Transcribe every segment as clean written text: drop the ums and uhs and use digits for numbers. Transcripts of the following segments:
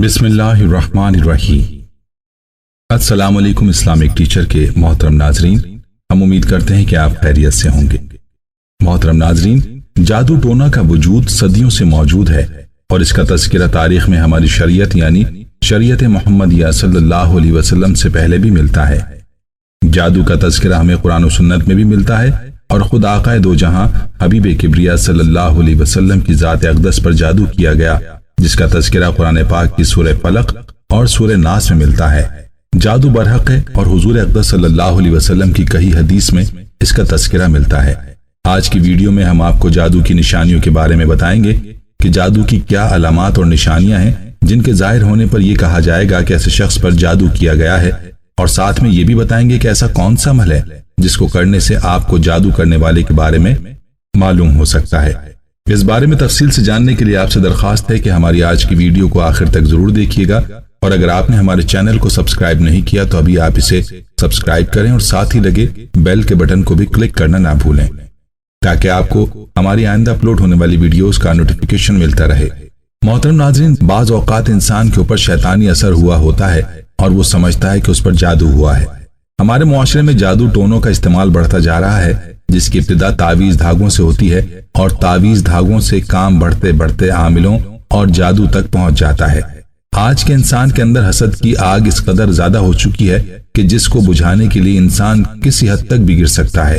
بسم اللہ الرحمن الرحیم۔ السلام علیکم اسلامک ٹیچر کے محترم ناظرین، ہم امید کرتے ہیں کہ آپ خیریت سے ہوں گے۔ محترم ناظرین، جادو ٹونا کا وجود صدیوں سے موجود ہے اور اس کا تذکرہ تاریخ میں ہماری شریعت یعنی شریعت محمدیہ صلی اللہ علیہ وسلم سے پہلے بھی ملتا ہے۔ جادو کا تذکرہ ہمیں قرآن و سنت میں بھی ملتا ہے اور خود آقا دو جہاں حبیب کبریہ صلی اللہ علیہ وسلم کی ذات اقدس پر جادو کیا گیا، جس کا تذکرہ قرآن پاک کی سورہ فلق اور سورہ ناس میں ملتا ہے۔ جادو برحق ہے اور حضور اقدس صلی اللہ علیہ وسلم کی کئی حدیث میں اس کا تذکرہ ملتا ہے۔ آج کی ویڈیو میں ہم آپ کو جادو کی نشانیوں کے بارے میں بتائیں گے کہ جادو کی کیا علامات اور نشانیاں ہیں جن کے ظاہر ہونے پر یہ کہا جائے گا کہ ایسے شخص پر جادو کیا گیا ہے، اور ساتھ میں یہ بھی بتائیں گے کہ ایسا کون سا عمل ہے جس کو کرنے سے آپ کو جادو کرنے والے کے بارے میں معلوم ہو سکتا ہے۔ اس بارے میں تفصیل سے جاننے کے لیے آپ سے درخواست ہے کہ ہماری آج کی ویڈیو کو آخر تک ضرور دیکھیے گا، اور اگر آپ نے ہمارے چینل کو سبسکرائب نہیں کیا تو ابھی آپ اسے سبسکرائب کریں اور ساتھ ہی لگے بیل کے بٹن کو بھی کلک کرنا نہ بھولیں تاکہ آپ کو ہماری آئندہ اپلوڈ ہونے والی ویڈیوز کا نوٹیفیکیشن ملتا رہے۔ محترم ناظرین، بعض اوقات انسان کے اوپر شیطانی اثر ہوا ہوتا ہے اور وہ سمجھتا ہے کہ اس پر جادو ہوا ہے۔ ہمارے معاشرے میں جادو ٹونوں کا استعمال بڑھتا جا رہا ہے، جس کی ابتدا تعویذ دھاگوں سے ہوتی ہے اور تعویذ دھاگوں سے کام بڑھتے بڑھتے عاملوں اور جادو تک پہنچ جاتا ہے۔ آج کے انسان کے اندر حسد کی آگ اس قدر زیادہ ہو چکی ہے کہ جس کو بجھانے کے لیے انسان کسی حد تک بھی گر سکتا ہے،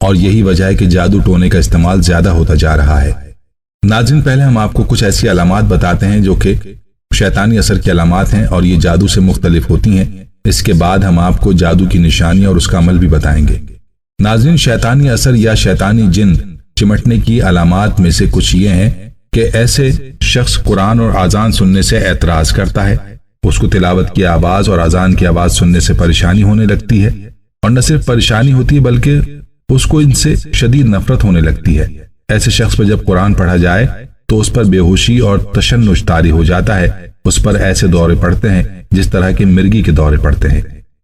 اور یہی وجہ ہے کہ جادو ٹونے کا استعمال زیادہ ہوتا جا رہا ہے۔ ناظرین، پہلے ہم آپ کو کچھ ایسی علامات بتاتے ہیں جو کہ شیطانی اثر کی علامات ہیں اور یہ جادو سے مختلف ہوتی ہیں۔ اس کے بعد ہم آپ کو جادو کی نشانی اور اس کا عمل بھی بتائیں گے۔ ناظرین، شیطانی اثر یا شیطانی جن چمٹنے کی علامات میں سے کچھ یہ ہیں کہ ایسے شخص قرآن اور اذان سننے سے اعتراض کرتا ہے، اس کو تلاوت کی آواز اور اذان کی آواز سننے سے پریشانی ہونے لگتی ہے، اور نہ صرف پریشانی ہوتی ہے بلکہ اس کو ان سے شدید نفرت ہونے لگتی ہے۔ ایسے شخص پر جب قرآن پڑھا جائے تو اس پر بے ہوشی اور تشنج طاری ہو جاتا ہے، اس پر ایسے دورے پڑتے ہیں جس طرح کے مرغی کے دورے پڑتے ہیں۔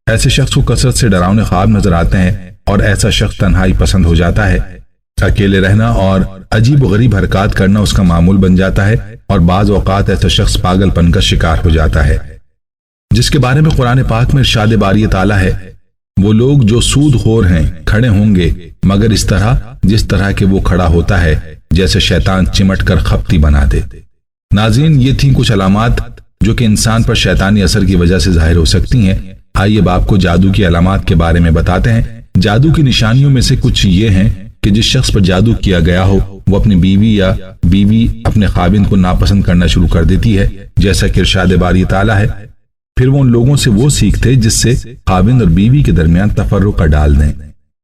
ایسے شخص کو کثرت سے ڈراؤنے خواب نظر آتے ہیں، اور ایسا شخص تنہائی پسند ہو جاتا ہے۔ اکیلے رہنا اور عجیب و غریب حرکات کرنا اس کا معمول بن جاتا ہے، اور بعض اوقات ایسا شخص پاگل پن کا شکار ہو جاتا ہے، جس کے بارے میں قرآن پاک میں ارشاد باری تعالیٰ ہے، وہ لوگ جو سود خور ہیں کھڑے ہوں گے مگر اس طرح جس طرح کہ وہ کھڑا ہوتا ہے جیسے شیطان چمٹ کر خپتی بنا دے۔ ناظرین، یہ تھیں کچھ علامات جو کہ انسان پر شیطانی اثر کی وجہ سے ظاہر ہو سکتی ہیں۔ آئیے اب آپ کو جادو کی علامات کے بارے میں بتاتے ہیں۔ جادو کی نشانیوں میں سے کچھ یہ ہیں کہ جس شخص پر جادو کیا گیا ہو وہ اپنی بیوی اپنے خاوند کو ناپسند کرنا شروع کر دیتی ہے، جیسا کہ ارشاد باری تعالیٰ ہے، پھر وہ ان لوگوں سے وہ سیکھتے جس سے خاوند اور بیوی کے درمیان تفرقہ ڈال دیں۔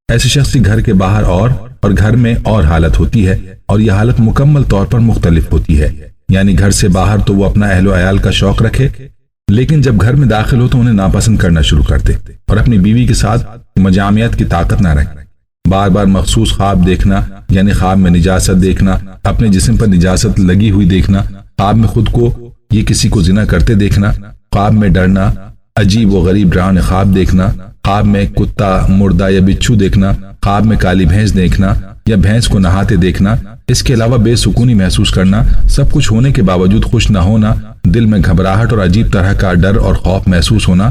ایسے شخص کی گھر کے باہر اور گھر میں اور حالت ہوتی ہے، اور یہ حالت مکمل طور پر مختلف ہوتی ہے۔ یعنی گھر سے باہر تو وہ اپنا اہل و عیال کا شوق رکھے، لیکن جب گھر میں داخل ہو تو انہیں ناپسند کرنا شروع کر دے، اور اپنی بیوی کے ساتھ مجامعت کی طاقت نہ رکھے۔ بار بار مخصوص خواب دیکھنا، یعنی خواب میں نجاست دیکھنا، اپنے جسم پر نجاست لگی ہوئی دیکھنا، خواب میں خود کو یہ کسی کو زنا کرتے دیکھنا، خواب میں ڈرنا، عجیب و غریب ڈراؤنے خواب دیکھنا، خواب میں کتا، مردہ یا بچھو دیکھنا، خواب میں کالی بھینس دیکھنا یا بھینس کو نہاتے دیکھنا، اس کے علاوہ بے سکونی محسوس کرنا، سب کچھ ہونے کے باوجود خوش نہ ہونا، دل میں گھبراہٹ اور عجیب طرح کا ڈر اور خوف محسوس ہونا،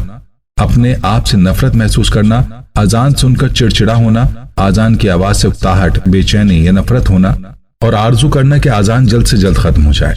اپنے آپ سے نفرت محسوس کرنا، اذان سن کر چڑچڑا ہونا، اذان کی آواز سے اکتاہٹ، بے چینی یا نفرت ہونا، اور آرزو کرنا کہ اذان جلد سے جلد ختم ہو جائے۔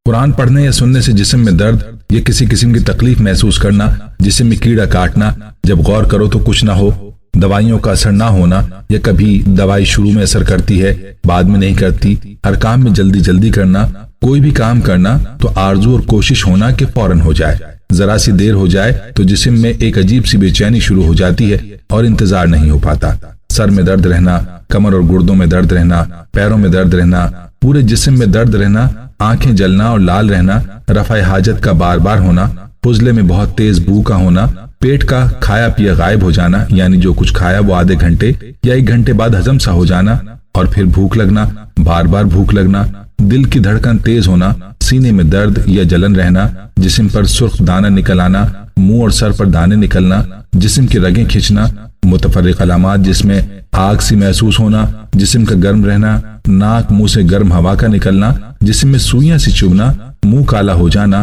قرآن پڑھنے یا سننے سے جسم میں درد یا کسی قسم کی تکلیف محسوس کرنا، جسم میں کیڑا کاٹنا، جب غور کرو تو کچھ نہ ہو، دوائیوں کا اثر نہ ہونا، یا کبھی دوائی شروع میں اثر کرتی ہے بعد میں نہیں کرتی، ہر کام میں جلدی کرنا، کوئی بھی کام کرنا تو آرزو اور کوشش ہونا کہ فوراً ہو جائے، ذرا سی دیر ہو جائے تو جسم میں ایک عجیب سی بے چینی شروع ہو جاتی ہے اور انتظار نہیں ہو پاتا، سر میں درد رہنا، کمر اور گردوں میں درد رہنا، پیروں میں درد رہنا، پورے جسم میں درد رہنا، آنکھیں جلنا اور لال رہنا، رفع حاجت کا بار بار ہونا، فضلے میں بہت تیز بو کا ہونا، پیٹ کا کھایا پیا غائب ہو جانا، یعنی جو کچھ کھایا وہ آدھے گھنٹے یا 1 گھنٹے بعد ہضم سا ہو جانا، اور پھر بھوک لگنا، بار بار بھوک لگنا، دل کی دھڑکن تیز ہونا، سینے میں درد یا جلن رہنا، جسم پر سرخ دانہ نکل آنا، منہ اور سر پر دانے نکلنا، جسم کی رگیں کھنچنا، متفرق علامات جس میں آگ سی محسوس ہونا، جسم کا گرم رہنا، ناک منہ سے گرم ہوا کا نکلنا، جسم میں سوئیاں سی چبھنا، منہ کالا ہو جانا،